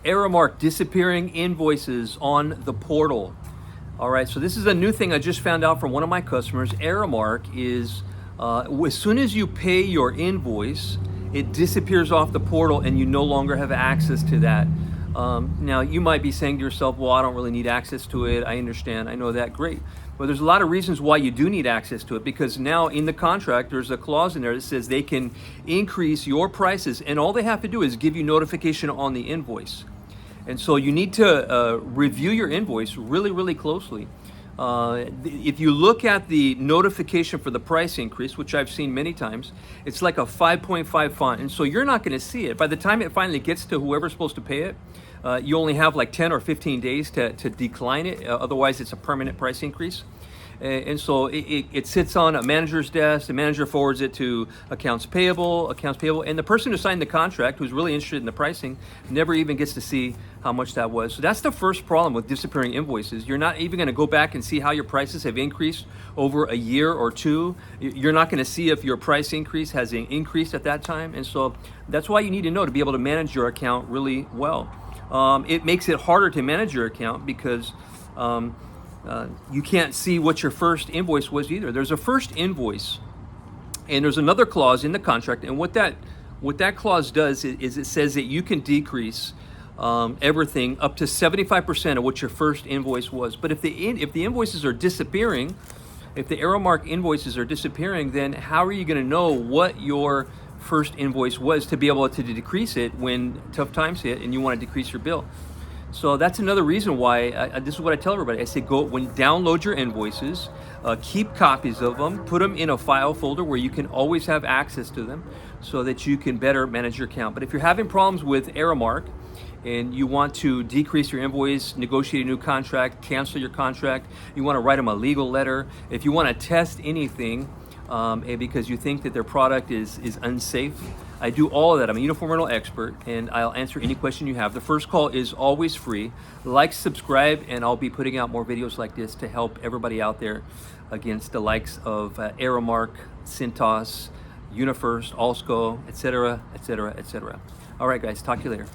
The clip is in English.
Aramark disappearing invoices on the portal. All right, so this is a new thing I just found out from one of my customers. Aramark is, as soon as you pay your invoice, it disappears off the portal and you no longer have access to that. Now, you might be saying to yourself, well, I don't really need access to it. I understand, I know that, great. But there's a lot of reasons why you do need access to it, because now in the contract, there's a clause in there that says they can increase your prices, and all they have to do is give you notification on the invoice. And so you need to review your invoice really, really closely. If you look at the notification for the price increase, which I've seen many times, it's like a 5.5 font. And so you're not going to see it. By the time it finally gets to whoever's supposed to pay it, you only have like 10 or 15 days to decline it. Otherwise, it's a permanent price increase. And so it sits on a manager's desk. The manager forwards it to accounts payable, and the person who signed the contract, who's really interested in the pricing, never even gets to see how much that was. So that's the first problem with disappearing invoices. You're not even going to go back and see how your prices have increased over a year or two. You're not going to see if your price increase has increased at that time. And so that's why you need to know to be able to manage your account really well. It makes it harder to manage your account because you can't see what your first invoice was either. There's a first invoice, and there's another clause in the contract. And what that clause does is it says that you can decrease everything up to 75% of what your first invoice was. But if the invoices are disappearing, if the Aramark invoices are disappearing, then how are you going to know what your first invoice was to be able to decrease it when tough times hit and you want to decrease your bill? So that's another reason why this is what I tell everybody. I say download your invoices, keep copies of them, put them in a file folder where you can always have access to them so that you can better manage your account. But if you're having problems with Aramark and you want to decrease your invoice, negotiate a new contract, cancel your contract, you want to write them a legal letter, if you want to test anything because you think that their product is unsafe, I do all of that. I'm a uniform rental expert, and I'll answer any question you have. The first call is always free. Like, subscribe, and I'll be putting out more videos like this to help everybody out there against the likes of Aramark, Cintas, UniFirst, Allsco, etc., etc., etc. All right, guys, talk to you later.